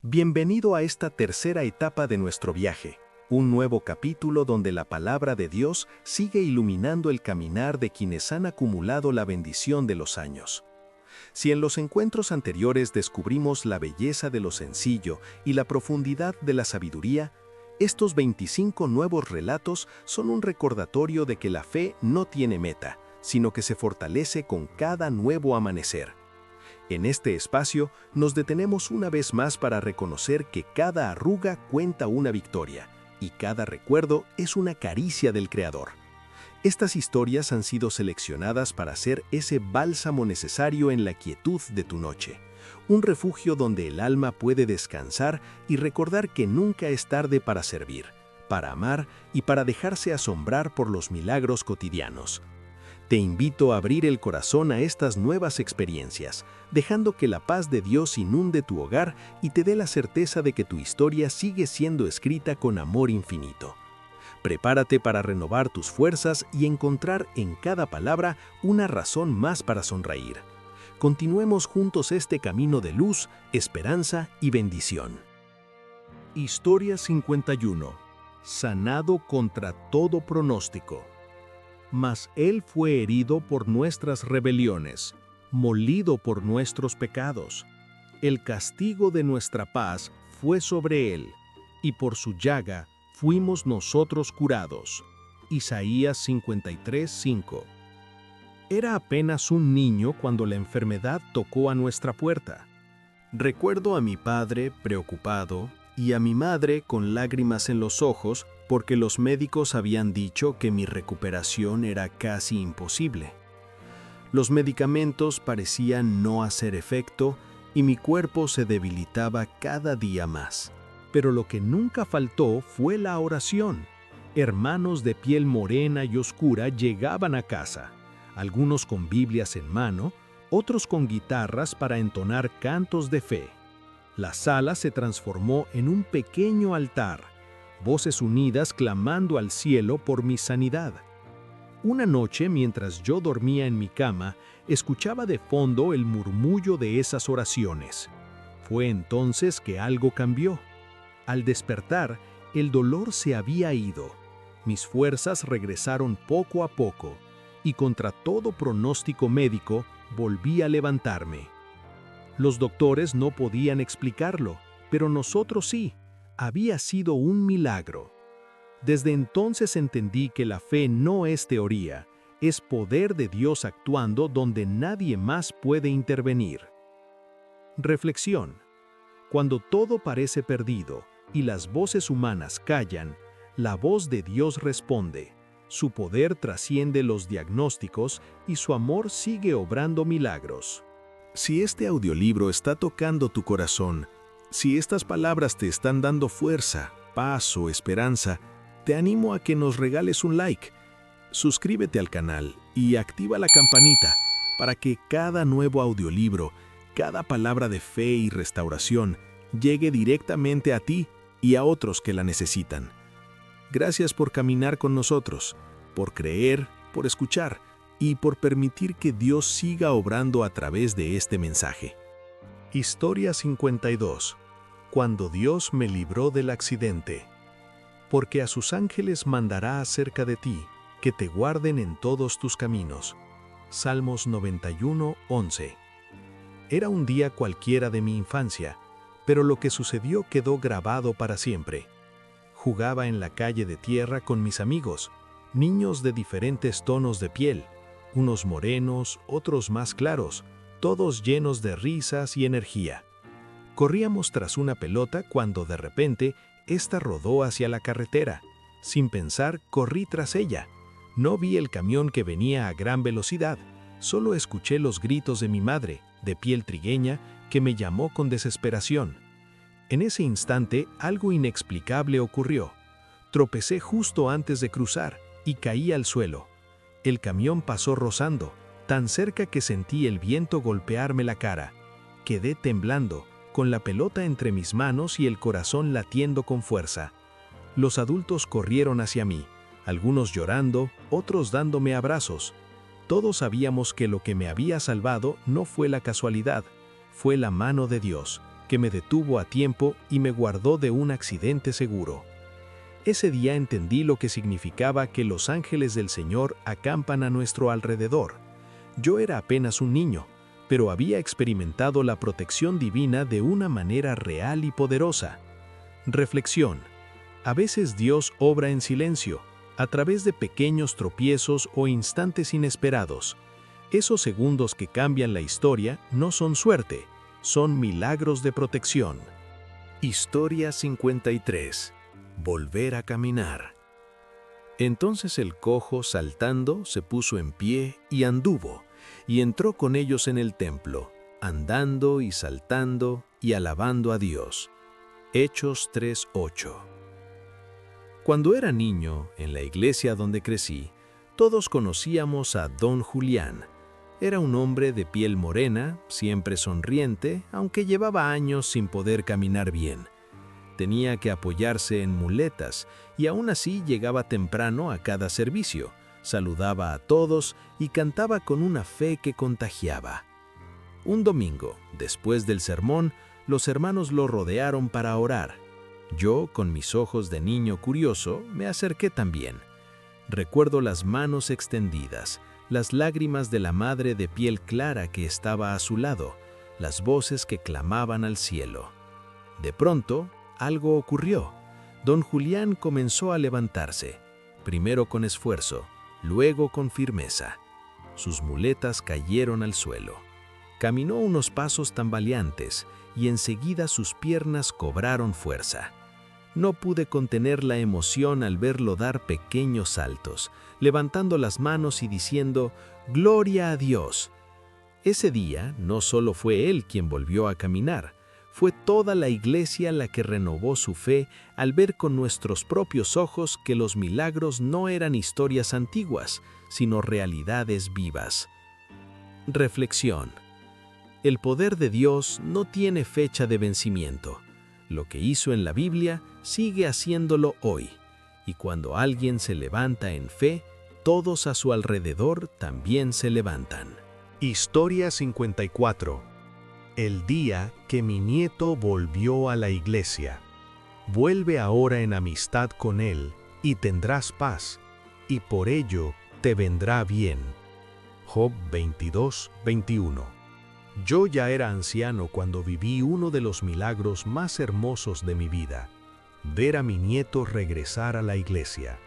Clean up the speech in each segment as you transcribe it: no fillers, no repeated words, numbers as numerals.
Bienvenido a esta tercera etapa de nuestro viaje, un nuevo capítulo donde la palabra de Dios sigue iluminando el caminar de quienes han acumulado la bendición de los años. Si en los encuentros anteriores descubrimos la belleza de lo sencillo y la profundidad de la sabiduría, estos 25 nuevos relatos son un recordatorio de que la fe no tiene meta, sino que se fortalece con cada nuevo amanecer. En este espacio nos detenemos una vez más para reconocer que cada arruga cuenta una victoria y cada recuerdo es una caricia del Creador. Estas historias han sido seleccionadas para ser ese bálsamo necesario en la quietud de tu noche, un refugio donde el alma puede descansar y recordar que nunca es tarde para servir, para amar y para dejarse asombrar por los milagros cotidianos. Te invito a abrir el corazón a estas nuevas experiencias, dejando que la paz de Dios inunde tu hogar y te dé la certeza de que tu historia sigue siendo escrita con amor infinito. Prepárate para renovar tus fuerzas y encontrar en cada palabra una razón más para sonreír. Continuemos juntos este camino de luz, esperanza y bendición. Historia 51. Sanado contra todo pronóstico. Mas Él fue herido por nuestras rebeliones, molido por nuestros pecados. El castigo de nuestra paz fue sobre Él, y por su llaga fuimos nosotros curados. Isaías 53:5. Era apenas un niño cuando la enfermedad tocó a nuestra puerta. Recuerdo a mi padre preocupado y a mi madre con lágrimas en los ojos porque los médicos habían dicho que mi recuperación era casi imposible. Los medicamentos parecían no hacer efecto y mi cuerpo se debilitaba cada día más. Pero lo que nunca faltó fue la oración. Hermanos de piel morena y oscura llegaban a casa, algunos con Biblias en mano, otros con guitarras para entonar cantos de fe. La sala se transformó en un pequeño altar, voces unidas clamando al cielo por mi sanidad. Una noche, mientras yo dormía en mi cama, escuchaba de fondo el murmullo de esas oraciones. Fue entonces que algo cambió. Al despertar, el dolor se había ido. Mis fuerzas regresaron poco a poco, y contra todo pronóstico médico, volví a levantarme. Los doctores no podían explicarlo, pero nosotros sí. Había sido un milagro. Desde entonces entendí que la fe no es teoría, es poder de Dios actuando donde nadie más puede intervenir. Reflexión. Cuando todo parece perdido y las voces humanas callan, la voz de Dios responde. Su poder trasciende los diagnósticos y su amor sigue obrando milagros. Si este audiolibro está tocando tu corazón, si estas palabras te están dando fuerza, paz o esperanza, te animo a que nos regales un like. Suscríbete al canal y activa la campanita para que cada nuevo audiolibro, cada palabra de fe y restauración llegue directamente a ti y a otros que la necesitan. Gracias por caminar con nosotros, por creer, por escuchar y por permitir que Dios siga obrando a través de este mensaje. Historia 52. Cuando Dios me libró del accidente. Porque a sus ángeles mandará acerca de ti, que te guarden en todos tus caminos. Salmos 91:11. Era un día cualquiera de mi infancia, pero lo que sucedió quedó grabado para siempre. Jugaba en la calle de tierra con mis amigos, niños de diferentes tonos de piel, unos morenos, otros más claros, todos llenos de risas y energía. Corríamos tras una pelota cuando de repente ésta rodó hacia la carretera. Sin pensar, corrí tras ella. No vi el camión que venía a gran velocidad, solo escuché los gritos de mi madre, de piel trigueña, que me llamó con desesperación. En ese instante, algo inexplicable ocurrió. Tropecé justo antes de cruzar y caí al suelo. El camión pasó rozando, tan cerca que sentí el viento golpearme la cara. Quedé temblando, con la pelota entre mis manos y el corazón latiendo con fuerza. Los adultos corrieron hacia mí, algunos llorando, otros dándome abrazos. Todos sabíamos que lo que me había salvado no fue la casualidad, fue la mano de Dios, que me detuvo a tiempo y me guardó de un accidente seguro. Ese día entendí lo que significaba que los ángeles del Señor acampan a nuestro alrededor. Yo era apenas un niño, pero había experimentado la protección divina de una manera real y poderosa. Reflexión. A veces Dios obra en silencio, a través de pequeños tropiezos o instantes inesperados. Esos segundos que cambian la historia no son suerte, son milagros de protección. Historia 53. Volver a caminar. Entonces el cojo, saltando, se puso en pie y anduvo, y entró con ellos en el templo, andando y saltando y alabando a Dios. Hechos 3:8. Cuando era niño, en la iglesia donde crecí, todos conocíamos a Don Julián. Era un hombre de piel morena, siempre sonriente, aunque llevaba años sin poder caminar bien. Tenía que apoyarse en muletas y aún así llegaba temprano a cada servicio, saludaba a todos y cantaba con una fe que contagiaba. Un domingo, después del sermón, los hermanos lo rodearon para orar. Yo, con mis ojos de niño curioso, me acerqué también. Recuerdo las manos extendidas, las lágrimas de la madre de piel clara que estaba a su lado, las voces que clamaban al cielo. De pronto, algo ocurrió. Don Julián comenzó a levantarse, primero con esfuerzo, luego con firmeza. Sus muletas cayeron al suelo. Caminó unos pasos tambaleantes y enseguida sus piernas cobraron fuerza. No pude contener la emoción al verlo dar pequeños saltos, levantando las manos y diciendo, «¡Gloria a Dios!». Ese día no solo fue él quien volvió a caminar, fue toda la iglesia la que renovó su fe al ver con nuestros propios ojos que los milagros no eran historias antiguas, sino realidades vivas. Reflexión. El poder de Dios no tiene fecha de vencimiento. Lo que hizo en la Biblia sigue haciéndolo hoy, y cuando alguien se levanta en fe, todos a su alrededor también se levantan. Historia 54. El día que mi nieto volvió a la iglesia. Vuelve ahora en amistad con él, y tendrás paz, y por ello te vendrá bien. Job 22:21. Yo ya era anciano cuando viví uno de los milagros más hermosos de mi vida, ver a mi nieto regresar a la iglesia.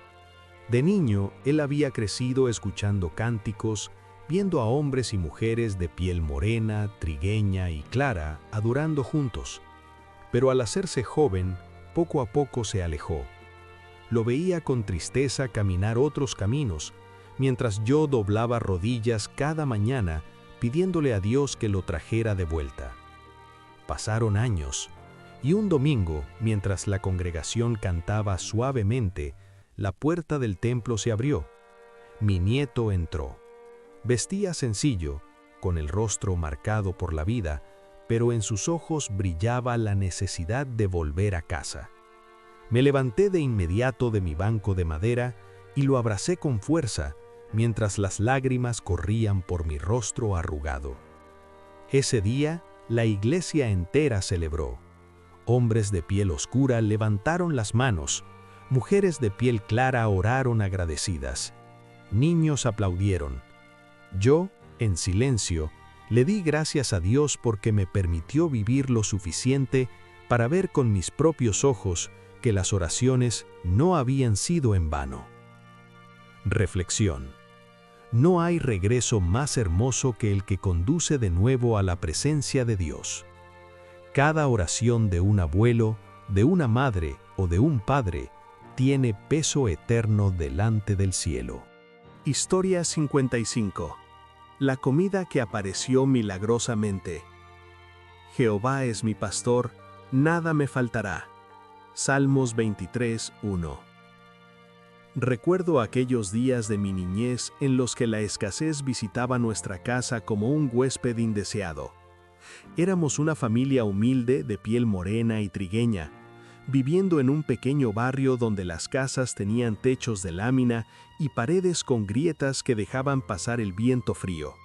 De niño, él había crecido escuchando cánticos, viendo a hombres y mujeres de piel morena, trigueña y clara adorando juntos. Pero al hacerse joven, poco a poco se alejó. Lo veía con tristeza caminar otros caminos, mientras yo doblaba rodillas cada mañana pidiéndole a Dios que lo trajera de vuelta. Pasaron años, y un domingo, mientras la congregación cantaba suavemente, la puerta del templo se abrió. Mi nieto entró. Vestía sencillo, con el rostro marcado por la vida, pero en sus ojos brillaba la necesidad de volver a casa. Me levanté de inmediato de mi banco de madera y lo abracé con fuerza, mientras las lágrimas corrían por mi rostro arrugado. Ese día, la iglesia entera celebró. Hombres de piel oscura levantaron las manos, mujeres de piel clara oraron agradecidas. Niños aplaudieron. Yo, en silencio, le di gracias a Dios porque me permitió vivir lo suficiente para ver con mis propios ojos que las oraciones no habían sido en vano. Reflexión. No hay regreso más hermoso que el que conduce de nuevo a la presencia de Dios. Cada oración de un abuelo, de una madre o de un padre tiene peso eterno delante del cielo. Historia 55. La comida que apareció milagrosamente. Jehová es mi pastor, nada me faltará. Salmos 23:1. Recuerdo aquellos días de mi niñez en los que la escasez visitaba nuestra casa como un huésped indeseado. Éramos una familia humilde de piel morena y trigueña, viviendo en un pequeño barrio donde las casas tenían techos de lámina y paredes con grietas que dejaban pasar el viento frío.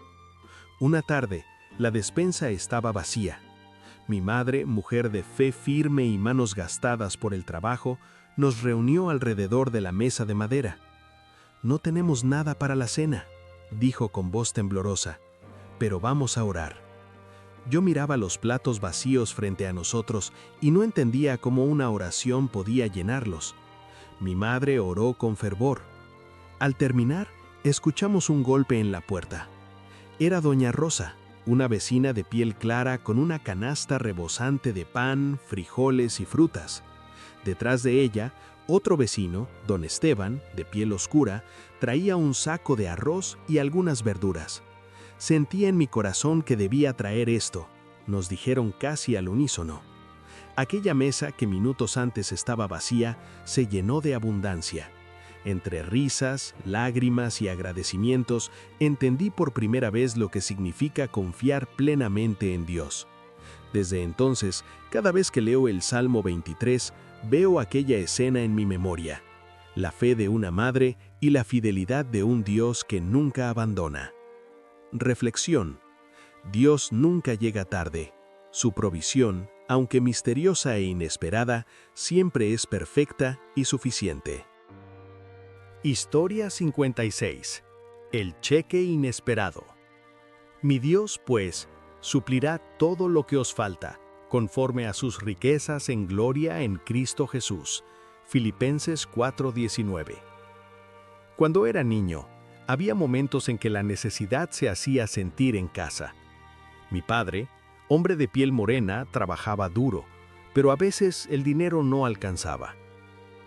Una tarde, la despensa estaba vacía. Mi madre, mujer de fe firme y manos gastadas por el trabajo, nos reunió alrededor de la mesa de madera. «No tenemos nada para la cena», dijo con voz temblorosa, «pero vamos a orar». Yo miraba los platos vacíos frente a nosotros y no entendía cómo una oración podía llenarlos. Mi madre oró con fervor. Al terminar, escuchamos un golpe en la puerta. Era doña Rosa, una vecina de piel clara con una canasta rebosante de pan, frijoles y frutas. Detrás de ella, otro vecino, don Esteban, de piel oscura, traía un saco de arroz y algunas verduras. Sentía en mi corazón que debía traer esto, nos dijeron casi al unísono. Aquella mesa que minutos antes estaba vacía se llenó de abundancia. Entre risas, lágrimas y agradecimientos, entendí por primera vez lo que significa confiar plenamente en Dios. Desde entonces, cada vez que leo el Salmo 23, veo aquella escena en mi memoria, la fe de una madre y la fidelidad de un Dios que nunca abandona. Reflexión. Dios nunca llega tarde. Su provisión, aunque misteriosa e inesperada, siempre es perfecta y suficiente. Historia 56. El cheque inesperado. Mi Dios, pues, suplirá todo lo que os falta, conforme a sus riquezas en gloria en Cristo Jesús. Filipenses 4:19. Cuando era niño, había momentos en que la necesidad se hacía sentir en casa. Mi padre, hombre de piel morena, trabajaba duro, pero a veces el dinero no alcanzaba.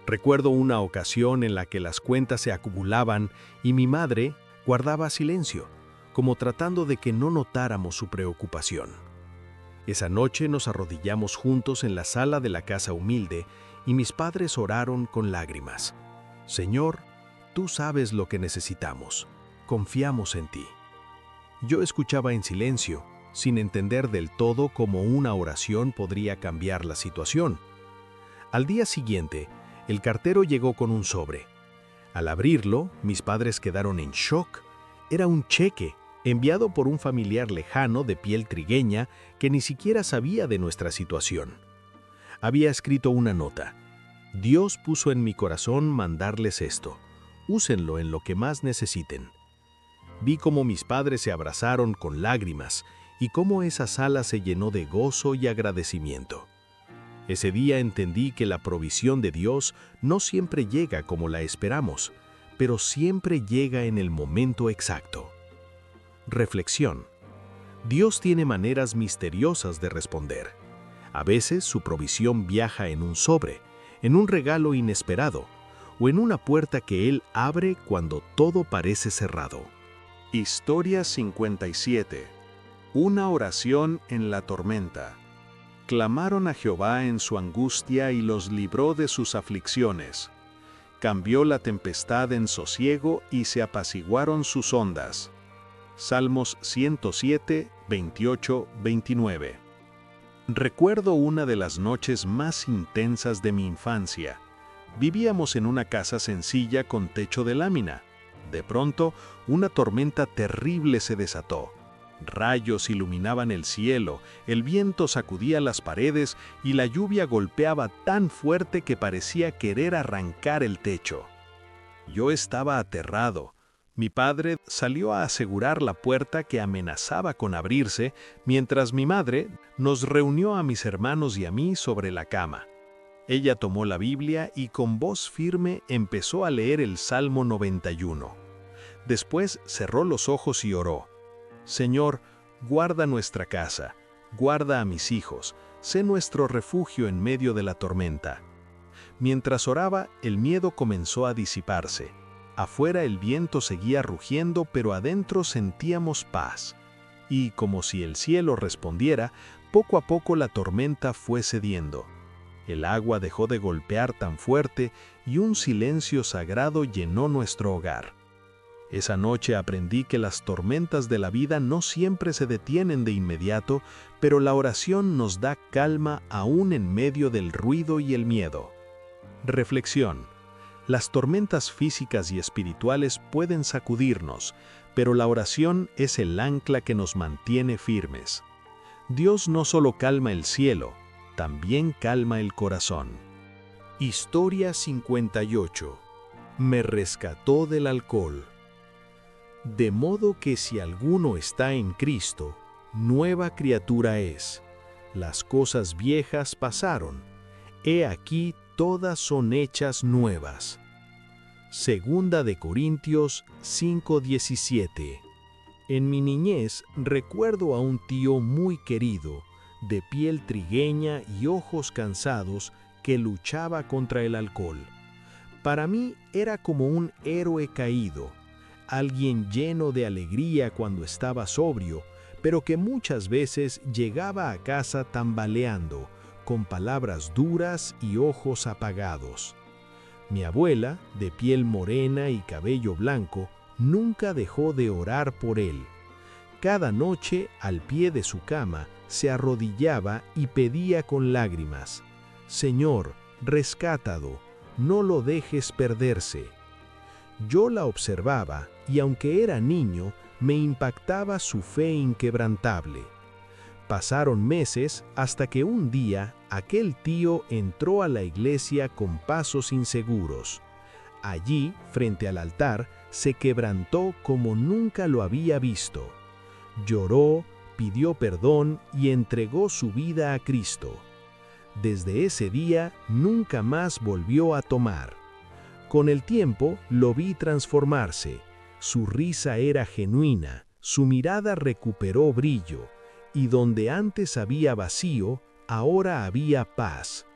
Recuerdo una ocasión en la que las cuentas se acumulaban y mi madre guardaba silencio, como tratando de que no notáramos su preocupación. Esa noche nos arrodillamos juntos en la sala de la casa humilde y mis padres oraron con lágrimas. «Señor, tú sabes lo que necesitamos. Confiamos en ti». Yo escuchaba en silencio, sin entender del todo cómo una oración podría cambiar la situación. Al día siguiente, el cartero llegó con un sobre. Al abrirlo, mis padres quedaron en shock. Era un cheque, enviado por un familiar lejano de piel trigueña que ni siquiera sabía de nuestra situación. Había escrito una nota. «Dios puso en mi corazón mandarles esto. Úsenlo en lo que más necesiten». Vi cómo mis padres se abrazaron con lágrimas y cómo esa sala se llenó de gozo y agradecimiento. Ese día entendí que la provisión de Dios no siempre llega como la esperamos, pero siempre llega en el momento exacto. Reflexión. Dios tiene maneras misteriosas de responder. A veces su provisión viaja en un sobre, en un regalo inesperado, o en una puerta que Él abre cuando todo parece cerrado. Historia 57. Una oración en la tormenta. Clamaron a Jehová en su angustia y los libró de sus aflicciones. Cambió la tempestad en sosiego y se apaciguaron sus ondas. Salmos 107, 28, 29. Recuerdo una de las noches más intensas de mi infancia. Vivíamos en una casa sencilla con techo de lámina. De pronto, una tormenta terrible se desató. Rayos iluminaban el cielo, el viento sacudía las paredes y la lluvia golpeaba tan fuerte que parecía querer arrancar el techo. Yo estaba aterrado. Mi padre salió a asegurar la puerta que amenazaba con abrirse, mientras mi madre nos reunió a mis hermanos y a mí sobre la cama. Ella tomó la Biblia y con voz firme empezó a leer el Salmo 91. Después cerró los ojos y oró. «Señor, guarda nuestra casa, guarda a mis hijos, sé nuestro refugio en medio de la tormenta». Mientras oraba, el miedo comenzó a disiparse. Afuera el viento seguía rugiendo, pero adentro sentíamos paz. Y, como si el cielo respondiera, poco a poco la tormenta fue cediendo. El agua dejó de golpear tan fuerte y un silencio sagrado llenó nuestro hogar. Esa noche aprendí que las tormentas de la vida no siempre se detienen de inmediato, pero la oración nos da calma aún en medio del ruido y el miedo. Reflexión. Las tormentas físicas y espirituales pueden sacudirnos, pero la oración es el ancla que nos mantiene firmes. Dios no solo calma el cielo, también calma el corazón. Historia 58. Me rescató del alcohol. De modo que si alguno está en Cristo, nueva criatura es. Las cosas viejas pasaron. He aquí todas son hechas nuevas. Segunda de Corintios 5:17. En mi niñez recuerdo a un tío muy querido, de piel trigueña y ojos cansados, que luchaba contra el alcohol. Para mí era como un héroe caído, alguien lleno de alegría cuando estaba sobrio, pero que muchas veces llegaba a casa tambaleando, con palabras duras y ojos apagados. Mi abuela, de piel morena y cabello blanco, nunca dejó de orar por él. Cada noche, al pie de su cama, se arrodillaba y pedía con lágrimas: «Señor, rescátalo, no lo dejes perderse». Yo la observaba y aunque era niño, me impactaba su fe inquebrantable. Pasaron meses hasta que un día aquel tío entró a la iglesia con pasos inseguros. Allí, frente al altar, se quebrantó como nunca lo había visto. Lloró, pidió perdón y entregó su vida a Cristo. Desde ese día nunca más volvió a tomar. Con el tiempo lo vi transformarse. Su risa era genuina, su mirada recuperó brillo, y donde antes había vacío, ahora había paz.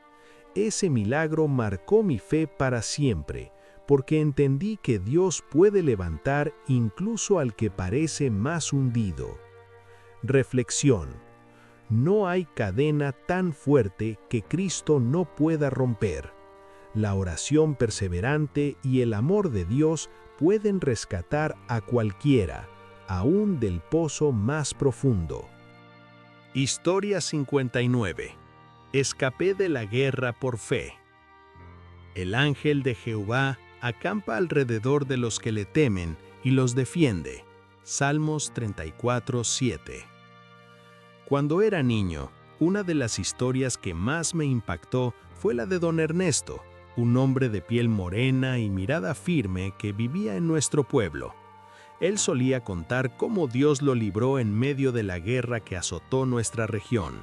Ese milagro marcó mi fe para siempre, porque entendí que Dios puede levantar incluso al que parece más hundido. Reflexión: no hay cadena tan fuerte que Cristo no pueda romper. La oración perseverante y el amor de Dios pueden rescatar a cualquiera, aún del pozo más profundo. Historia 59. Escapé de la guerra por fe. El ángel de Jehová acampa alrededor de los que le temen y los defiende. Salmos 34:7. Cuando era niño, una de las historias que más me impactó fue la de don Ernesto, un hombre de piel morena y mirada firme que vivía en nuestro pueblo. Él solía contar cómo Dios lo libró en medio de la guerra que azotó nuestra región.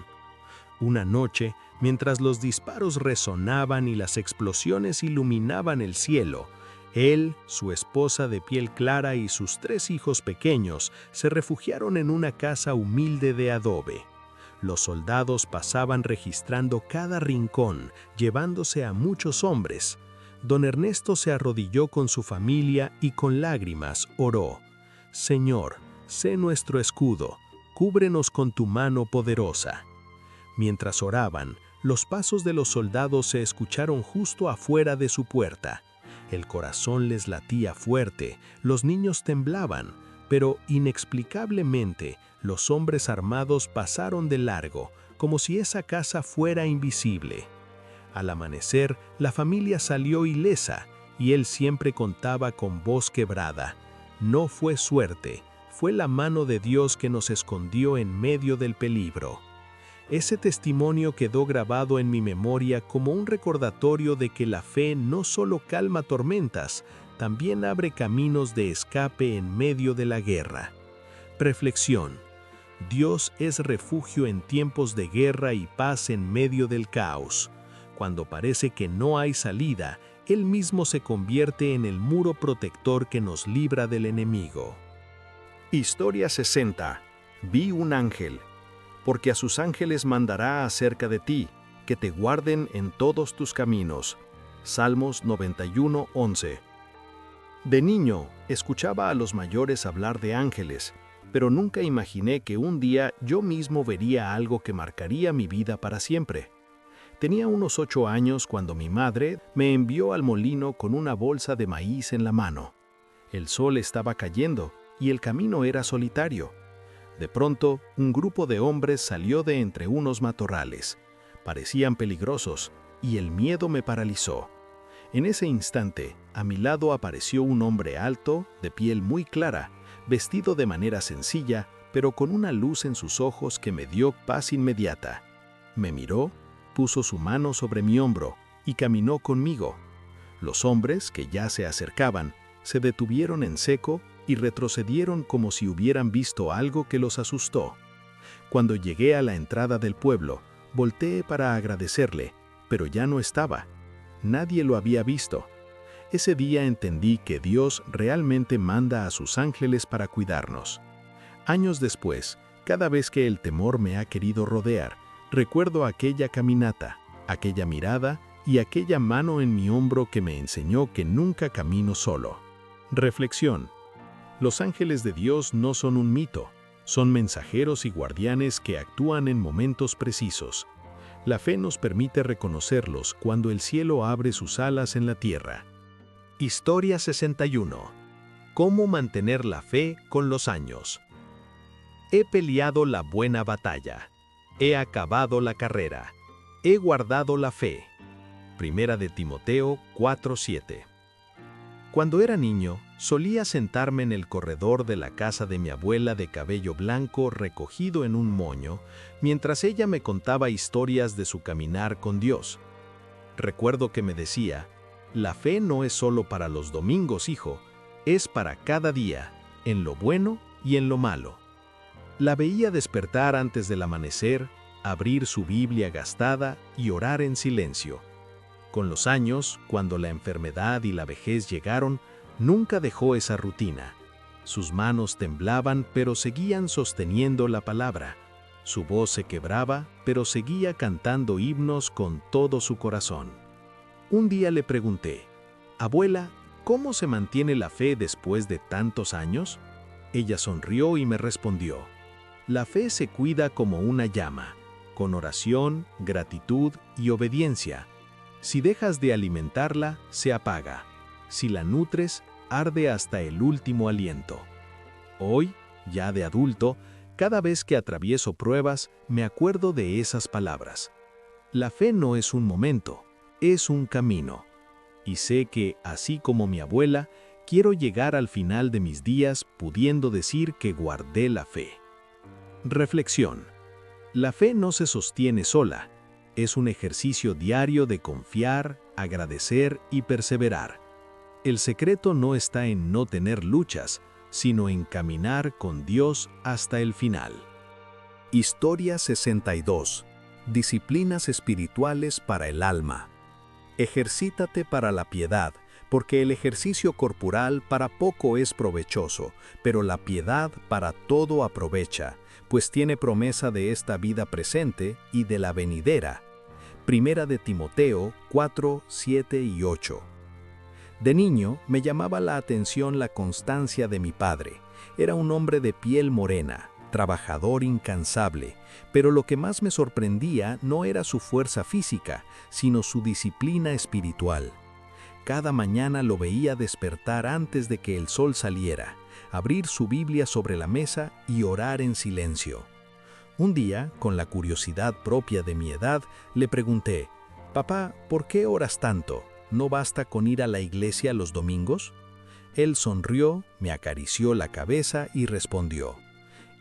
Una noche, mientras los disparos resonaban y las explosiones iluminaban el cielo, él, su esposa de piel clara y sus 3 hijos pequeños se refugiaron en una casa humilde de adobe. Los soldados pasaban registrando cada rincón, llevándose a muchos hombres. Don Ernesto se arrodilló con su familia y con lágrimas oró: «Señor, sé nuestro escudo, cúbrenos con tu mano poderosa». Mientras oraban, los pasos de los soldados se escucharon justo afuera de su puerta. El corazón les latía fuerte, los niños temblaban, pero inexplicablemente los hombres armados pasaron de largo, como si esa casa fuera invisible. Al amanecer, la familia salió ilesa, y él siempre contaba con voz quebrada: «No fue suerte, fue la mano de Dios que nos escondió en medio del peligro». Ese testimonio quedó grabado en mi memoria como un recordatorio de que la fe no solo calma tormentas, también abre caminos de escape en medio de la guerra. Reflexión: Dios es refugio en tiempos de guerra y paz en medio del caos. Cuando parece que no hay salida, Él mismo se convierte en el muro protector que nos libra del enemigo. Historia 60. Vi un ángel. Porque a sus ángeles mandará acerca de ti, que te guarden en todos tus caminos. Salmos 91:11. De niño, escuchaba a los mayores hablar de ángeles, pero nunca imaginé que un día yo mismo vería algo que marcaría mi vida para siempre. Tenía unos 8 años cuando mi madre me envió al molino con una bolsa de maíz en la mano. El sol estaba cayendo y el camino era solitario. De pronto, un grupo de hombres salió de entre unos matorrales. Parecían peligrosos, y el miedo me paralizó. En ese instante, a mi lado apareció un hombre alto, de piel muy clara, vestido de manera sencilla, pero con una luz en sus ojos que me dio paz inmediata. Me miró, puso su mano sobre mi hombro y caminó conmigo. Los hombres, que ya se acercaban, se detuvieron en seco y retrocedieron como si hubieran visto algo que los asustó. Cuando llegué a la entrada del pueblo, volteé para agradecerle, pero ya no estaba. Nadie lo había visto. Ese día entendí que Dios realmente manda a sus ángeles para cuidarnos. Años después, cada vez que el temor me ha querido rodear, recuerdo aquella caminata, aquella mirada y aquella mano en mi hombro que me enseñó que nunca camino solo. Reflexión. Los ángeles de Dios no son un mito, son mensajeros y guardianes que actúan en momentos precisos. La fe nos permite reconocerlos cuando el cielo abre sus alas en la tierra. Historia 61. ¿Cómo mantener la fe con los años? He peleado la buena batalla. He acabado la carrera. He guardado la fe. Primera de Timoteo 4:7. Cuando era niño, solía sentarme en el corredor de la casa de mi abuela de cabello blanco recogido en un moño, mientras ella me contaba historias de su caminar con Dios. Recuerdo que me decía, la fe no es solo para los domingos, hijo, es para cada día, en lo bueno y en lo malo. La veía despertar antes del amanecer, abrir su Biblia gastada y orar en silencio. Con los años, cuando la enfermedad y la vejez llegaron, nunca dejó esa rutina. Sus manos temblaban, pero seguían sosteniendo la palabra. Su voz se quebraba, pero seguía cantando himnos con todo su corazón. Un día le pregunté, «Abuela, ¿cómo se mantiene la fe después de tantos años?» Ella sonrió y me respondió, «La fe se cuida como una llama, con oración, gratitud y obediencia. Si dejas de alimentarla, se apaga. Si la nutres, arde hasta el último aliento». Hoy, ya de adulto, cada vez que atravieso pruebas, me acuerdo de esas palabras. La fe no es un momento, es un camino. Y sé que, así como mi abuela, quiero llegar al final de mis días pudiendo decir que guardé la fe. Reflexión. La fe no se sostiene sola. Es un ejercicio diario de confiar, agradecer y perseverar. El secreto no está en no tener luchas, sino en caminar con Dios hasta el final. Historia 62. Disciplinas espirituales para el alma. Ejercítate para la piedad, porque el ejercicio corporal para poco es provechoso, pero la piedad para todo aprovecha, pues tiene promesa de esta vida presente y de la venidera. Primera de Timoteo 4, 7 y 8. De niño me llamaba la atención la constancia de mi padre. Era un hombre de piel morena, trabajador incansable, pero lo que más me sorprendía no era su fuerza física, sino su disciplina espiritual. Cada mañana lo veía despertar antes de que el sol saliera, abrir su Biblia sobre la mesa y orar en silencio. Un día, con la curiosidad propia de mi edad, le pregunté, «Papá, ¿por qué oras tanto? ¿No basta con ir a la iglesia los domingos?» Él sonrió, me acarició la cabeza y respondió,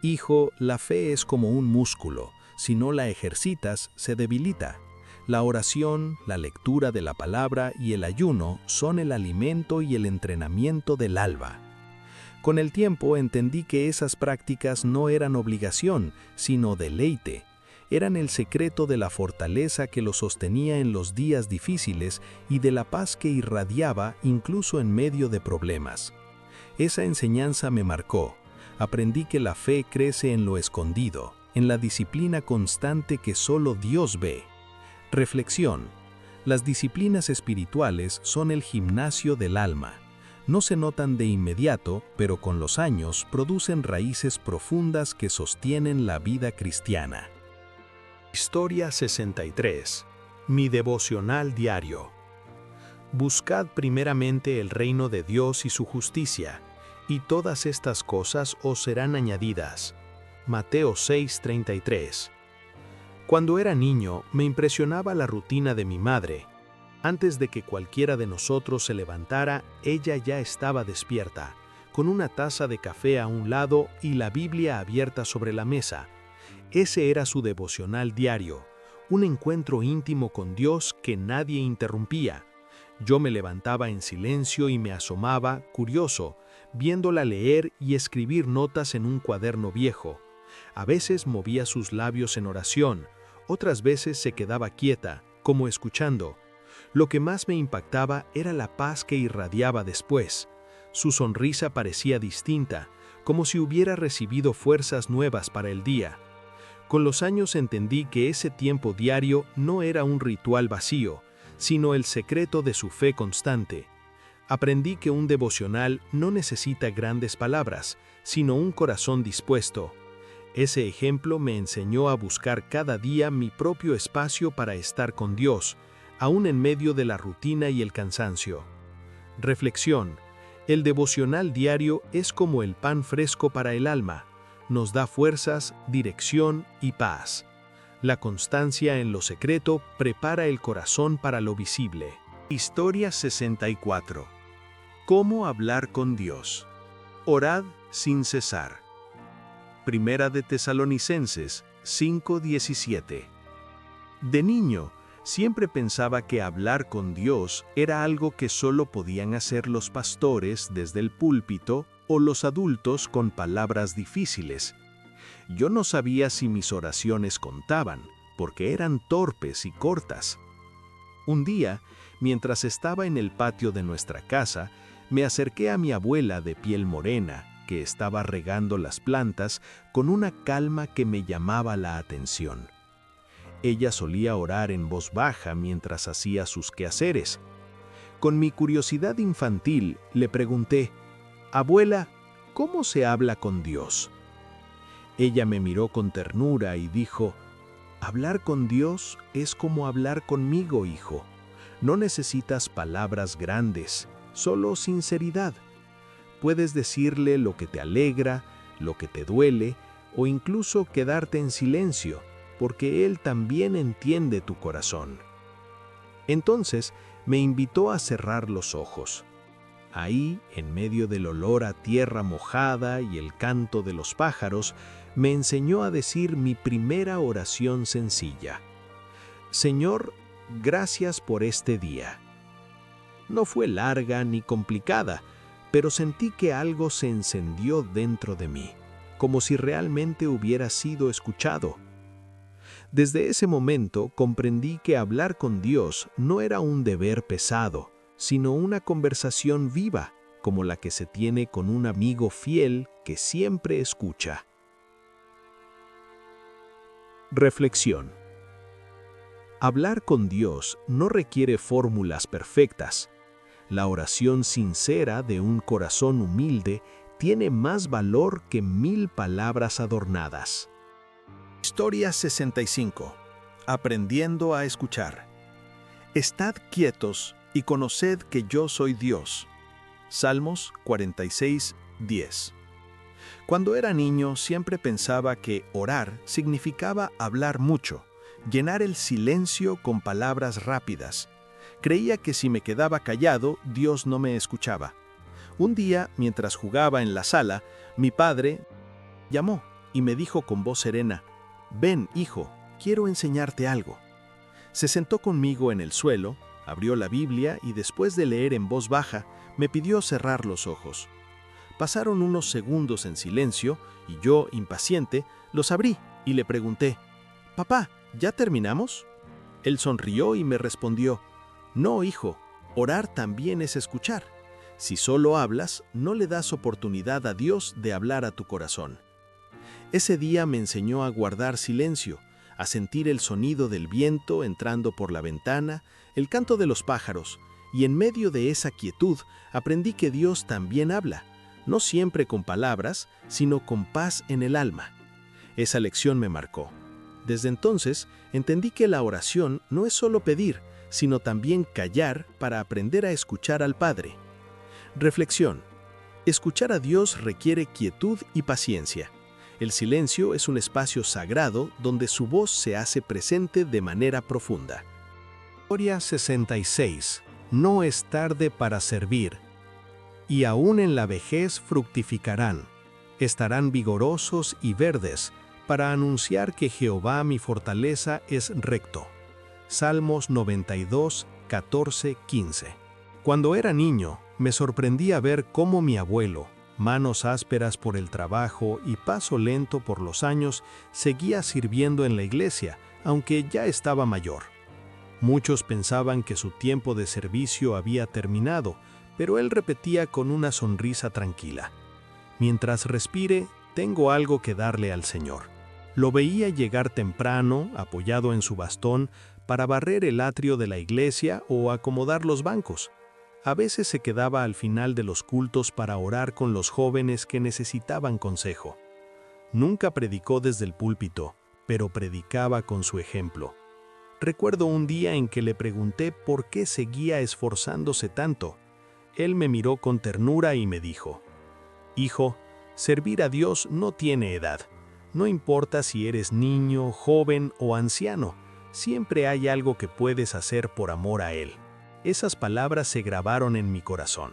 «Hijo, la fe es como un músculo, si no la ejercitas, se debilita. La oración, la lectura de la palabra y el ayuno son el alimento y el entrenamiento del alma». Con el tiempo entendí que esas prácticas no eran obligación, sino deleite. Eran el secreto de la fortaleza que lo sostenía en los días difíciles y de la paz que irradiaba incluso en medio de problemas. Esa enseñanza me marcó. Aprendí que la fe crece en lo escondido, en la disciplina constante que solo Dios ve. Reflexión. Las disciplinas espirituales son el gimnasio del alma. No se notan de inmediato, pero con los años producen raíces profundas que sostienen la vida cristiana. Historia 63. Mi devocional diario. Buscad primeramente el reino de Dios y su justicia, y todas estas cosas os serán añadidas. Mateo 6:33. Cuando era niño, me impresionaba la rutina de mi madre. Antes de que cualquiera de nosotros se levantara, ella ya estaba despierta. con una taza de café a un lado y la Biblia abierta sobre la mesa. Ese era su devocional diario, un encuentro íntimo con Dios que nadie interrumpía. Yo me levantaba en silencio y me asomaba, curioso, viéndola leer y escribir notas en un cuaderno viejo. A veces movía sus labios en oración, otras veces se quedaba quieta, como escuchando. Lo que más me impactaba era la paz que irradiaba después. Su sonrisa parecía distinta, como si hubiera recibido fuerzas nuevas para el día. Con los años entendí que ese tiempo diario no era un ritual vacío, sino el secreto de su fe constante. Aprendí que un devocional no necesita grandes palabras, sino un corazón dispuesto. Ese ejemplo me enseñó a buscar cada día mi propio espacio para estar con Dios, aún en medio de la rutina y el cansancio. Reflexión. El devocional diario es como el pan fresco para el alma. Nos da fuerzas, dirección y paz. La constancia en lo secreto prepara el corazón para lo visible. Historia 64. ¿Cómo hablar con Dios? Orad sin cesar. Primera de Tesalonicenses 5:17. De niño, siempre pensaba que hablar con Dios era algo que solo podían hacer los pastores desde el púlpito o los adultos con palabras difíciles. Yo no sabía si mis oraciones contaban, porque eran torpes y cortas. Un día, mientras estaba en el patio de nuestra casa, me acerqué a mi abuela de piel morena, que estaba regando las plantas con una calma que me llamaba la atención. Ella solía orar en voz baja mientras hacía sus quehaceres. Con mi curiosidad infantil, le pregunté: «Abuela, ¿cómo se habla con Dios?». Ella me miró con ternura y dijo: «Hablar con Dios es como hablar conmigo, hijo. No necesitas palabras grandes, solo sinceridad. Puedes decirle lo que te alegra, lo que te duele, o incluso quedarte en silencio, porque Él también entiende tu corazón». Entonces me invitó a cerrar los ojos. Ahí, en medio del olor a tierra mojada y el canto de los pájaros, me enseñó a decir mi primera oración sencilla: «Señor, gracias por este día». No fue larga ni complicada, pero sentí que algo se encendió dentro de mí, como si realmente hubiera sido escuchado. Desde ese momento comprendí que hablar con Dios no era un deber pesado, sino una conversación viva, como la que se tiene con un amigo fiel que siempre escucha. Reflexión. Hablar con Dios no requiere fórmulas perfectas. La oración sincera de un corazón humilde tiene más valor que 1000 palabras adornadas. Historia 65. Aprendiendo a escuchar. Estad quietos y conoced que yo soy Dios. Salmos 46:10. Cuando era niño siempre pensaba que orar significaba hablar mucho, llenar el silencio con palabras rápidas. Creía que si me quedaba callado, Dios no me escuchaba. Un día, mientras jugaba en la sala, mi padre llamó y me dijo con voz serena: «Ven, hijo, quiero enseñarte algo». Se sentó conmigo en el suelo, abrió la Biblia y después de leer en voz baja, me pidió cerrar los ojos. Pasaron unos segundos en silencio y yo, impaciente, los abrí y le pregunté: «Papá, ¿ya terminamos?». Él sonrió y me respondió: «No, hijo, orar también es escuchar. Si solo hablas, no le das oportunidad a Dios de hablar a tu corazón». Ese día me enseñó a guardar silencio, a sentir el sonido del viento entrando por la ventana, el canto de los pájaros, y en medio de esa quietud aprendí que Dios también habla, no siempre con palabras, sino con paz en el alma. Esa lección me marcó. Desde entonces entendí que la oración no es solo pedir, sino también callar para aprender a escuchar al Padre. Reflexión. Escuchar a Dios requiere quietud y paciencia. El silencio es un espacio sagrado donde su voz se hace presente de manera profunda. Historia 66. No es tarde para servir. y aún en la vejez fructificarán. Estarán vigorosos y verdes, para anunciar que Jehová mi fortaleza es recto. Salmos 92, 14, 15. Cuando era niño, me sorprendía ver cómo mi abuelo, manos ásperas por el trabajo y paso lento por los años, seguía sirviendo en la iglesia, aunque ya estaba mayor. Muchos pensaban que su tiempo de servicio había terminado, pero él repetía con una sonrisa tranquila: mientras respire, tengo algo que darle al Señor. Lo veía llegar temprano, apoyado en su bastón, para barrer el atrio de la iglesia o acomodar los bancos. A veces se quedaba al final de los cultos para orar con los jóvenes que necesitaban consejo. Nunca predicó desde el púlpito, pero predicaba con su ejemplo. Recuerdo un día en que le pregunté por qué seguía esforzándose tanto. Él me miró con ternura y me dijo: «Hijo, servir a Dios no tiene edad. No importa si eres niño, joven o anciano, siempre hay algo que puedes hacer por amor a Él». Esas palabras se grabaron en mi corazón.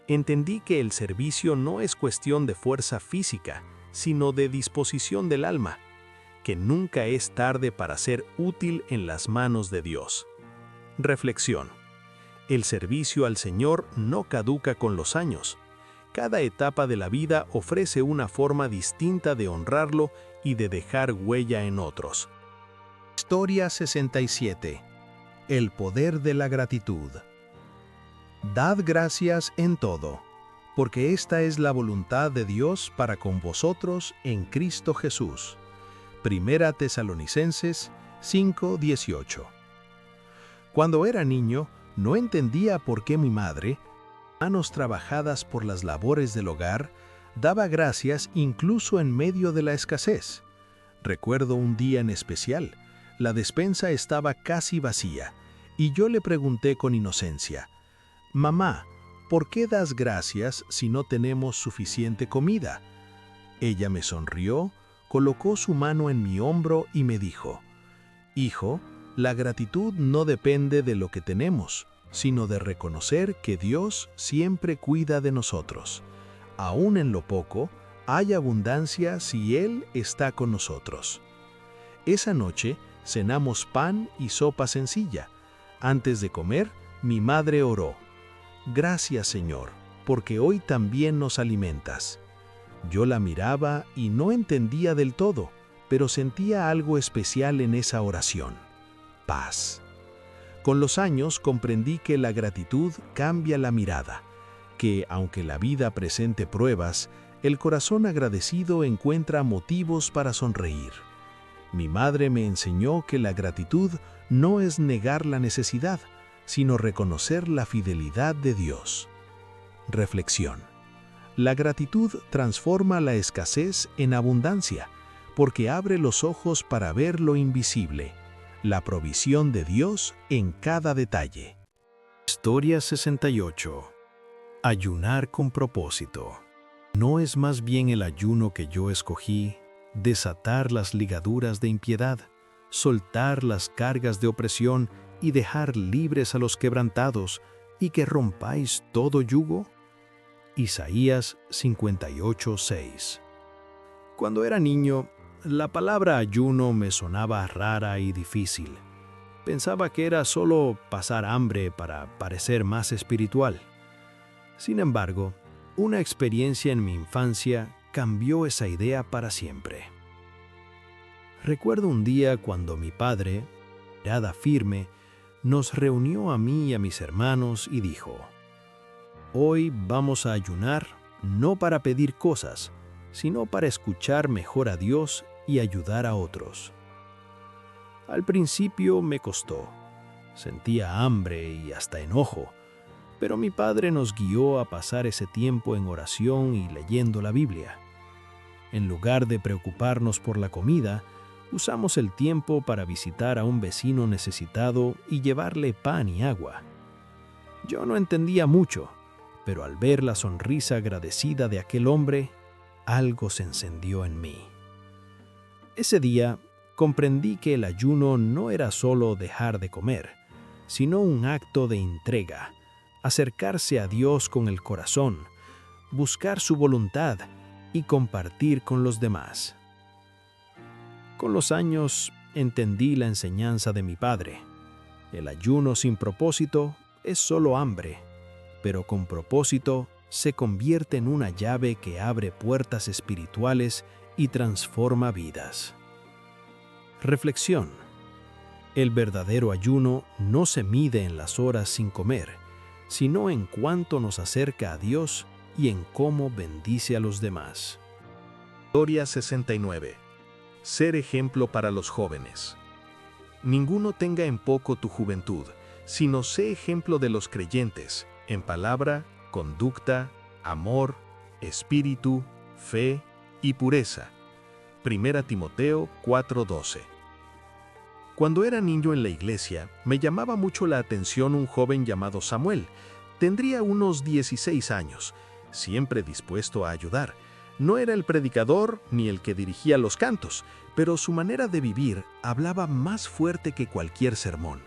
Entendí que el servicio no es cuestión de fuerza física, sino de disposición del alma, que nunca es tarde para ser útil en las manos de Dios. Reflexión. El servicio al Señor no caduca con los años. Cada etapa de la vida ofrece una forma distinta de honrarlo y de dejar huella en otros. Historia 67. El poder de la gratitud. Dad gracias en todo, porque esta es la voluntad de Dios para con vosotros en Cristo Jesús. Primera Tesalonicenses 5:18. Cuando era niño, no entendía por qué mi madre, manos trabajadas por las labores del hogar, daba gracias incluso en medio de la escasez. Recuerdo un día en especial. La despensa estaba casi vacía, y yo le pregunté con inocencia: «Mamá, ¿por qué das gracias si no tenemos suficiente comida?». Ella me sonrió, colocó su mano en mi hombro y me dijo: «Hijo, la gratitud no depende de lo que tenemos, sino de reconocer que Dios siempre cuida de nosotros. Aún en lo poco, hay abundancia si Él está con nosotros». Esa noche, cenamos pan y sopa sencilla. Antes de comer, mi madre oró: «Gracias, Señor, porque hoy también nos alimentas». Yo la miraba y no entendía del todo, pero sentía algo especial en esa oración: paz. Con los años comprendí que la gratitud cambia la mirada, que aunque la vida presente pruebas, el corazón agradecido encuentra motivos para sonreír. Mi madre me enseñó que la gratitud no es negar la necesidad, sino reconocer la fidelidad de Dios. Reflexión. La gratitud transforma la escasez en abundancia, porque abre los ojos para ver lo invisible, la provisión de Dios en cada detalle. Historia 68. Ayunar con propósito. ¿No es más bien el ayuno que yo escogí desatar las ligaduras de impiedad, soltar las cargas de opresión y dejar libres a los quebrantados, y que rompáis todo yugo? Isaías 58:6. Cuando era niño, la palabra ayuno me sonaba rara y difícil. Pensaba que era solo pasar hambre para parecer más espiritual. Sin embargo, una experiencia en mi infancia cambió esa idea para siempre. Recuerdo un día cuando mi padre, mirada firme, nos reunió a mí y a mis hermanos y dijo: «Hoy vamos a ayunar no para pedir cosas, sino para escuchar mejor a Dios y ayudar a otros». Al principio me costó. Sentía hambre y hasta enojo, pero mi padre nos guió a pasar ese tiempo en oración y leyendo la Biblia. En lugar de preocuparnos por la comida, usamos el tiempo para visitar a un vecino necesitado y llevarle pan y agua. Yo no entendía mucho, pero al ver la sonrisa agradecida de aquel hombre, algo se encendió en mí. Ese día comprendí que el ayuno no era solo dejar de comer, sino un acto de entrega, acercarse a Dios con el corazón, buscar su voluntad y compartir con los demás. Con los años entendí la enseñanza de mi padre. El ayuno sin propósito es solo hambre, pero con propósito se convierte en una llave que abre puertas espirituales y transforma vidas. Reflexión. El verdadero ayuno no se mide en las horas sin comer, sino en cuánto nos acerca a Dios y en cómo bendice a los demás. Historia 69. Ser ejemplo para los jóvenes. Ninguno tenga en poco tu juventud, sino sé ejemplo de los creyentes, en palabra, conducta, amor, espíritu, fe y pureza. 1 Timoteo 4:12. Cuando era niño en la iglesia, me llamaba mucho la atención un joven llamado Samuel. Tendría unos 16 años, siempre dispuesto a ayudar. No era el predicador ni el que dirigía los cantos, pero su manera de vivir hablaba más fuerte que cualquier sermón.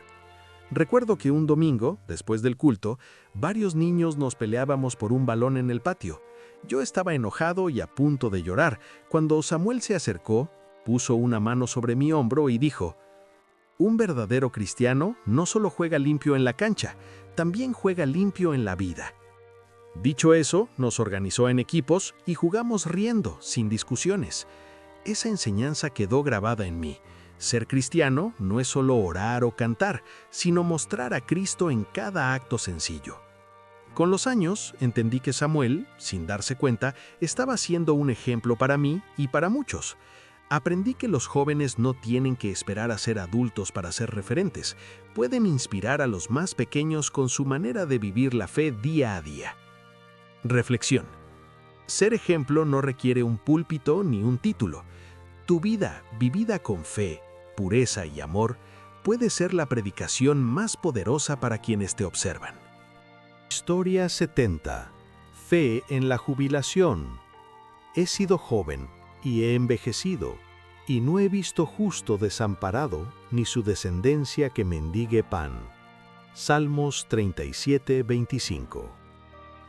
Recuerdo que un domingo, después del culto, varios niños nos peleábamos por un balón en el patio. Yo estaba enojado y a punto de llorar, cuando Samuel se acercó, puso una mano sobre mi hombro y dijo: un verdadero cristiano no solo juega limpio en la cancha, también juega limpio en la vida. Dicho eso, nos organizó en equipos y jugamos riendo, sin discusiones. Esa enseñanza quedó grabada en mí. Ser cristiano no es solo orar o cantar, sino mostrar a Cristo en cada acto sencillo. Con los años, entendí que Samuel, sin darse cuenta, estaba siendo un ejemplo para mí y para muchos. Aprendí que los jóvenes no tienen que esperar a ser adultos para ser referentes. Pueden inspirar a los más pequeños con su manera de vivir la fe día a día. Reflexión. Ser ejemplo no requiere un púlpito ni un título. Tu vida, vivida con fe, pureza y amor, puede ser la predicación más poderosa para quienes te observan. Historia 70. Fe en la jubilación. He sido joven y he envejecido, y no he visto justo desamparado, ni su descendencia que mendigue pan. Salmos 37:25.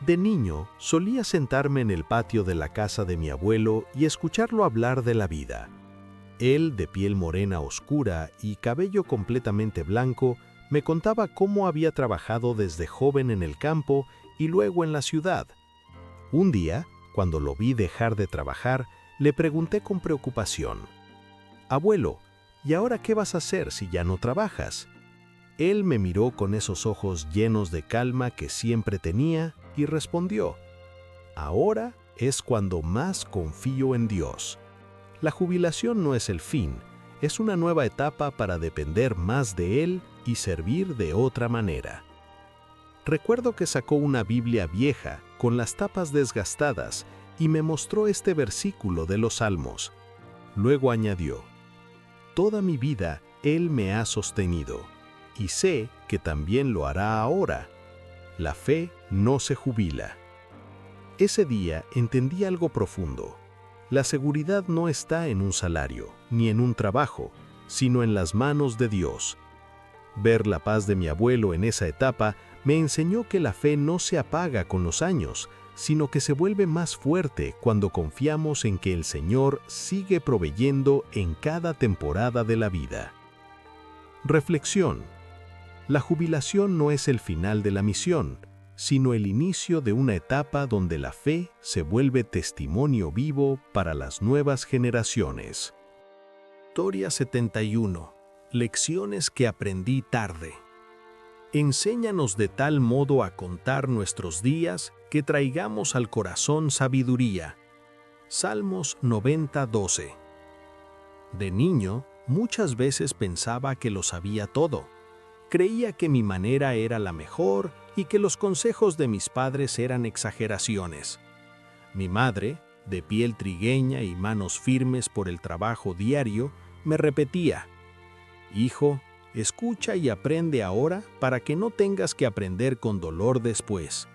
De niño, solía sentarme en el patio de la casa de mi abuelo y escucharlo hablar de la vida. Él, de piel morena oscura y cabello completamente blanco, me contaba cómo había trabajado desde joven en el campo y luego en la ciudad. Un día, cuando lo vi dejar de trabajar, le pregunté con preocupación: «Abuelo, ¿y ahora qué vas a hacer si ya no trabajas?». Él me miró con esos ojos llenos de calma que siempre tenía y respondió: «Ahora es cuando más confío en Dios. La jubilación no es el fin, es una nueva etapa para depender más de Él y servir de otra manera». Recuerdo que sacó una Biblia vieja con las tapas desgastadas y me mostró este versículo de los Salmos. Luego añadió: «Toda mi vida Él me ha sostenido, y sé que también lo hará ahora. La fe no se jubila». Ese día entendí algo profundo. La seguridad no está en un salario, ni en un trabajo, sino en las manos de Dios. Ver la paz de mi abuelo en esa etapa me enseñó que la fe no se apaga con los años, sino que se vuelve más fuerte cuando confiamos en que el Señor sigue proveyendo en cada temporada de la vida. Reflexión. La jubilación no es el final de la misión, sino el inicio de una etapa donde la fe se vuelve testimonio vivo para las nuevas generaciones. Historia 71. Lecciones que aprendí tarde. Enséñanos de tal modo a contar nuestros días que traigamos al corazón sabiduría. Salmos 90:12. De niño, muchas veces pensaba que lo sabía todo. Creía que mi manera era la mejor y que los consejos de mis padres eran exageraciones. Mi madre, de piel trigueña y manos firmes por el trabajo diario, me repetía: «Hijo, escucha y aprende ahora para que no tengas que aprender con dolor después».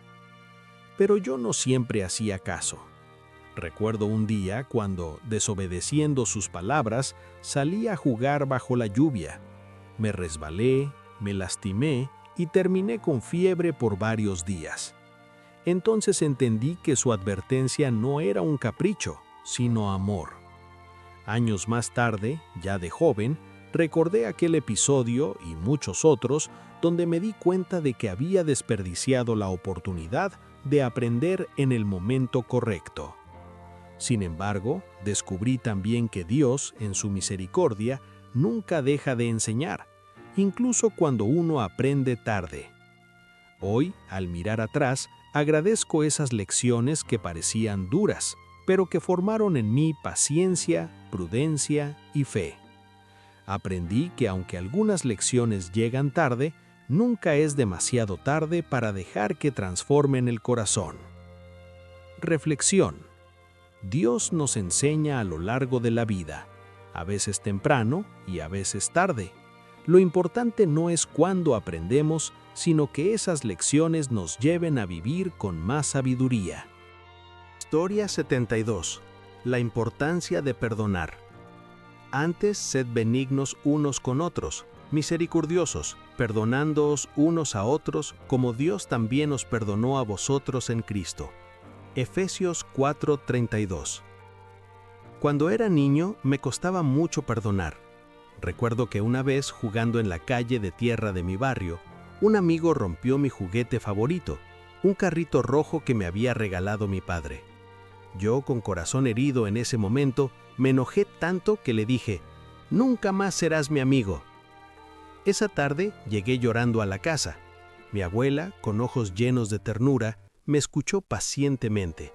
Pero yo no siempre hacía caso. Recuerdo un día cuando, desobedeciendo sus palabras, salí a jugar bajo la lluvia. Me resbalé, me lastimé y terminé con fiebre por varios días. Entonces entendí que su advertencia no era un capricho, sino amor. Años más tarde, ya de joven, recordé aquel episodio y muchos otros donde me di cuenta de que había desperdiciado la oportunidad de aprender en el momento correcto. Sin embargo, descubrí también que Dios, en su misericordia, nunca deja de enseñar, incluso cuando uno aprende tarde. Hoy, al mirar atrás, agradezco esas lecciones que parecían duras, pero que formaron en mí paciencia, prudencia y fe. Aprendí que aunque algunas lecciones llegan tarde, nunca es demasiado tarde para dejar que transformen el corazón. Reflexión. Dios nos enseña a lo largo de la vida, a veces temprano y a veces tarde. Lo importante no es cuándo aprendemos, sino que esas lecciones nos lleven a vivir con más sabiduría. Historia 72. La importancia de perdonar. Antes, sed benignos unos con otros, misericordiosos, perdonándoos unos a otros, como Dios también os perdonó a vosotros en Cristo. Efesios 4:32. Cuando era niño, me costaba mucho perdonar. Recuerdo que una vez, jugando en la calle de tierra de mi barrio, un amigo rompió mi juguete favorito, un carrito rojo que me había regalado mi padre. Yo, con corazón herido en ese momento, me enojé tanto que le dije: «Nunca más serás mi amigo». Esa tarde llegué llorando a la casa. Mi abuela, con ojos llenos de ternura, me escuchó pacientemente.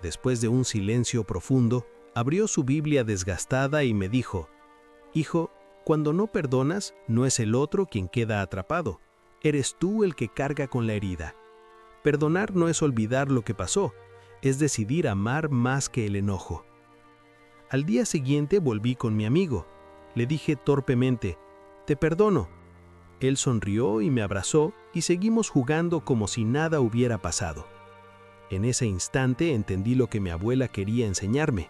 Después de un silencio profundo, abrió su Biblia desgastada y me dijo: «Hijo, cuando no perdonas, no es el otro quien queda atrapado, eres tú el que carga con la herida. Perdonar no es olvidar lo que pasó, es decidir amar más que el enojo». Al día siguiente volví con mi amigo. Le dije torpemente: «Te perdono». Él sonrió y me abrazó y seguimos jugando como si nada hubiera pasado. En ese instante entendí lo que mi abuela quería enseñarme.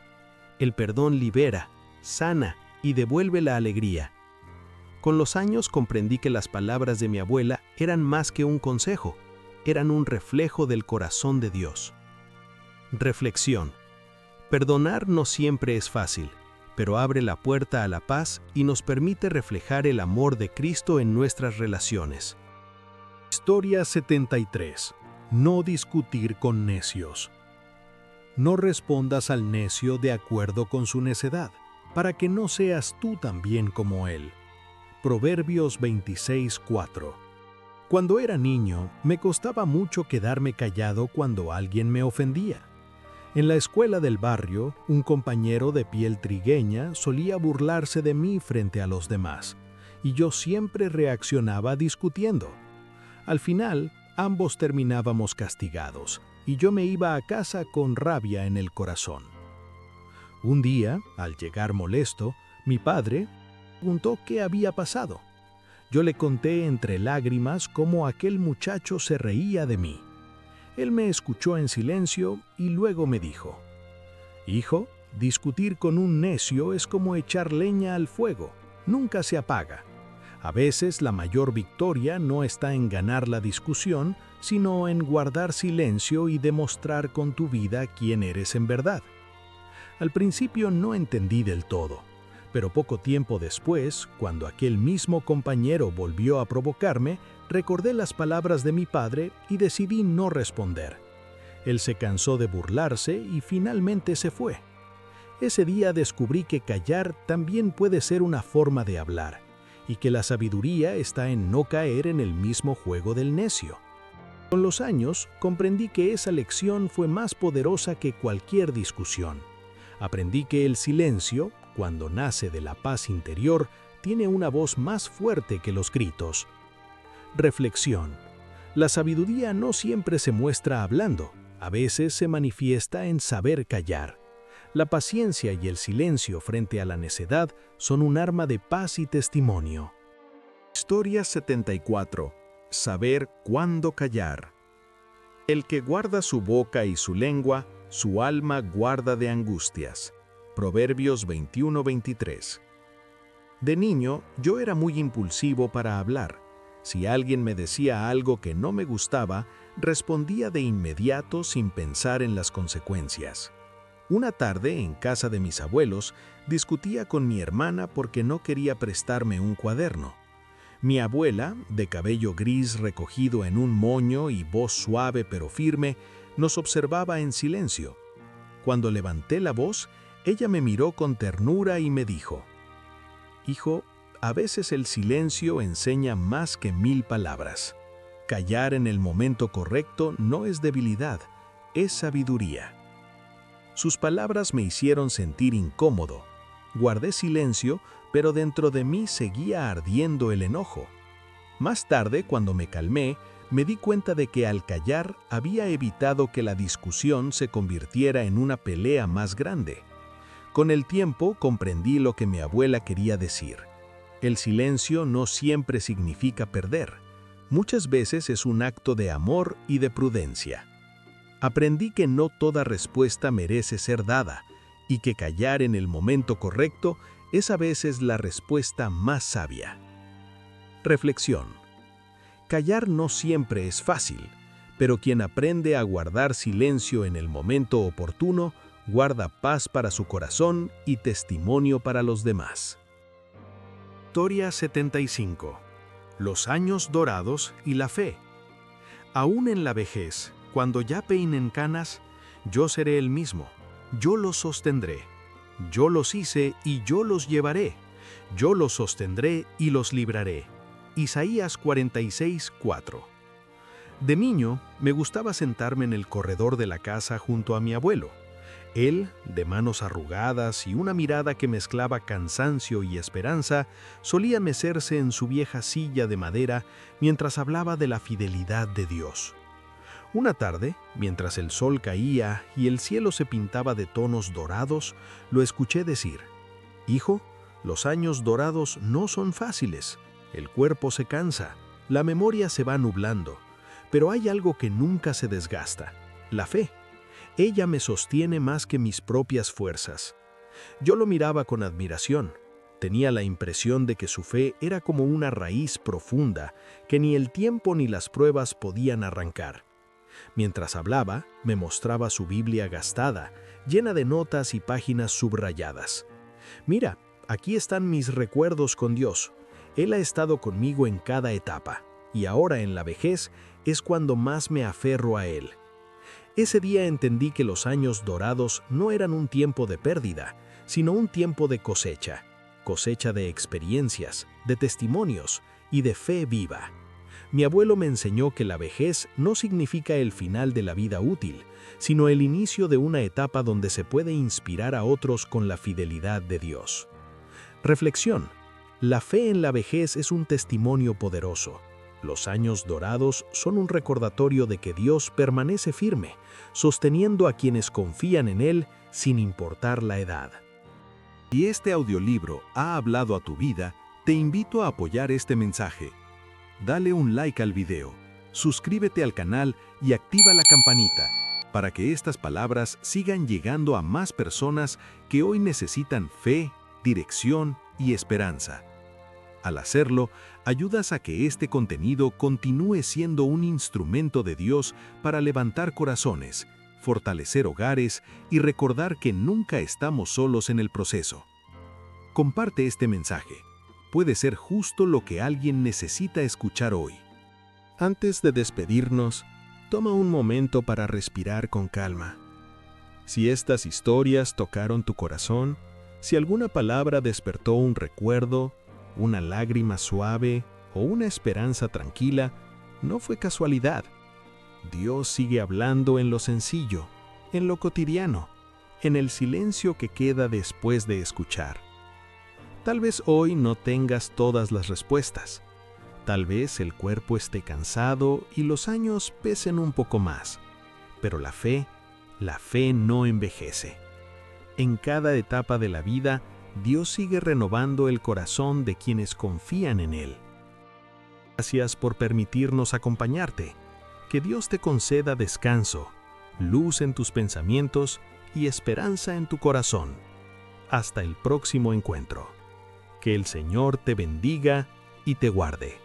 El perdón libera, sana y devuelve la alegría. Con los años comprendí que las palabras de mi abuela eran más que un consejo, eran un reflejo del corazón de Dios. Reflexión. Perdonar no siempre es fácil, pero abre la puerta a la paz y nos permite reflejar el amor de Cristo en nuestras relaciones. Historia 73. No discutir con necios. No respondas al necio de acuerdo con su necedad, para que no seas tú también como él. Proverbios 26:4. Cuando era niño, me costaba mucho quedarme callado cuando alguien me ofendía. En la escuela del barrio, un compañero de piel trigueña solía burlarse de mí frente a los demás, y yo siempre reaccionaba discutiendo. Al final, ambos terminábamos castigados, y yo me iba a casa con rabia en el corazón. Un día, al llegar molesto, mi padre preguntó qué había pasado. Yo le conté entre lágrimas cómo aquel muchacho se reía de mí. Él me escuchó en silencio y luego me dijo: «Hijo, discutir con un necio es como echar leña al fuego, nunca se apaga. A veces la mayor victoria no está en ganar la discusión, sino en guardar silencio y demostrar con tu vida quién eres en verdad». Al principio no entendí del todo, pero poco tiempo después, cuando aquel mismo compañero volvió a provocarme, recordé las palabras de mi padre y decidí no responder. Él se cansó de burlarse y finalmente se fue. Ese día descubrí que callar también puede ser una forma de hablar, y que la sabiduría está en no caer en el mismo juego del necio. Con los años, comprendí que esa lección fue más poderosa que cualquier discusión. Aprendí que el silencio, cuando nace de la paz interior, tiene una voz más fuerte que los gritos. Reflexión. La sabiduría no siempre se muestra hablando, a veces se manifiesta en saber callar. La paciencia y el silencio frente a la necedad son un arma de paz y testimonio. Historia 74. Saber cuándo callar. El que guarda su boca y su lengua, su alma guarda de angustias. Proverbios 21:23. De niño, yo era muy impulsivo para hablar. Si alguien me decía algo que no me gustaba, respondía de inmediato sin pensar en las consecuencias. Una tarde, en casa de mis abuelos, discutía con mi hermana porque no quería prestarme un cuaderno. Mi abuela, de cabello gris recogido en un moño y voz suave pero firme, nos observaba en silencio. Cuando levanté la voz, ella me miró con ternura y me dijo: «Hijo, a veces el silencio enseña más que 1000 palabras. Callar en el momento correcto no es debilidad, es sabiduría». Sus palabras me hicieron sentir incómodo. Guardé silencio, pero dentro de mí seguía ardiendo el enojo. Más tarde, cuando me calmé, me di cuenta de que al callar había evitado que la discusión se convirtiera en una pelea más grande. Con el tiempo comprendí lo que mi abuela quería decir. El silencio no siempre significa perder. Muchas veces es un acto de amor y de prudencia. Aprendí que no toda respuesta merece ser dada y que callar en el momento correcto es a veces la respuesta más sabia. Reflexión. Callar no siempre es fácil, pero quien aprende a guardar silencio en el momento oportuno, guarda paz para su corazón y testimonio para los demás. Historia 75. Los años dorados y la fe. Aún en la vejez, cuando ya peinen canas, yo seré el mismo, yo los sostendré. Yo los hice y yo los llevaré, yo los sostendré y los libraré. Isaías 46:4. De niño, me gustaba sentarme en el corredor de la casa junto a mi abuelo. Él, de manos arrugadas y una mirada que mezclaba cansancio y esperanza, solía mecerse en su vieja silla de madera mientras hablaba de la fidelidad de Dios. Una tarde, mientras el sol caía y el cielo se pintaba de tonos dorados, lo escuché decir: «Hijo, los años dorados no son fáciles. El cuerpo se cansa, la memoria se va nublando, pero hay algo que nunca se desgasta: la fe. Ella me sostiene más que mis propias fuerzas». Yo lo miraba con admiración. Tenía la impresión de que su fe era como una raíz profunda que ni el tiempo ni las pruebas podían arrancar. Mientras hablaba, me mostraba su Biblia gastada, llena de notas y páginas subrayadas. «Mira, aquí están mis recuerdos con Dios. Él ha estado conmigo en cada etapa, y ahora en la vejez es cuando más me aferro a Él». Ese día entendí que los años dorados no eran un tiempo de pérdida, sino un tiempo de cosecha de experiencias, de testimonios y de fe viva. Mi abuelo me enseñó que la vejez no significa el final de la vida útil, sino el inicio de una etapa donde se puede inspirar a otros con la fidelidad de Dios. Reflexión. La fe en la vejez es un testimonio poderoso. Los años dorados son un recordatorio de que Dios permanece firme, sosteniendo a quienes confían en Él sin importar la edad. Si este audiolibro ha hablado a tu vida, te invito a apoyar este mensaje. Dale un like al video, suscríbete al canal y activa la campanita para que estas palabras sigan llegando a más personas que hoy necesitan fe, dirección y esperanza. Al hacerlo, ayudas a que este contenido continúe siendo un instrumento de Dios para levantar corazones, fortalecer hogares y recordar que nunca estamos solos en el proceso. Comparte este mensaje. Puede ser justo lo que alguien necesita escuchar hoy. Antes de despedirnos, toma un momento para respirar con calma. Si estas historias tocaron tu corazón, si alguna palabra despertó un recuerdo, una lágrima suave o una esperanza tranquila, no fue casualidad. Dios sigue hablando en lo sencillo, en lo cotidiano, en el silencio que queda después de escuchar. Tal vez hoy no tengas todas las respuestas. Tal vez el cuerpo esté cansado y los años pesen un poco más. Pero la fe no envejece. En cada etapa de la vida, Dios sigue renovando el corazón de quienes confían en Él. Gracias por permitirnos acompañarte. Que Dios te conceda descanso, luz en tus pensamientos y esperanza en tu corazón. Hasta el próximo encuentro. Que el Señor te bendiga y te guarde.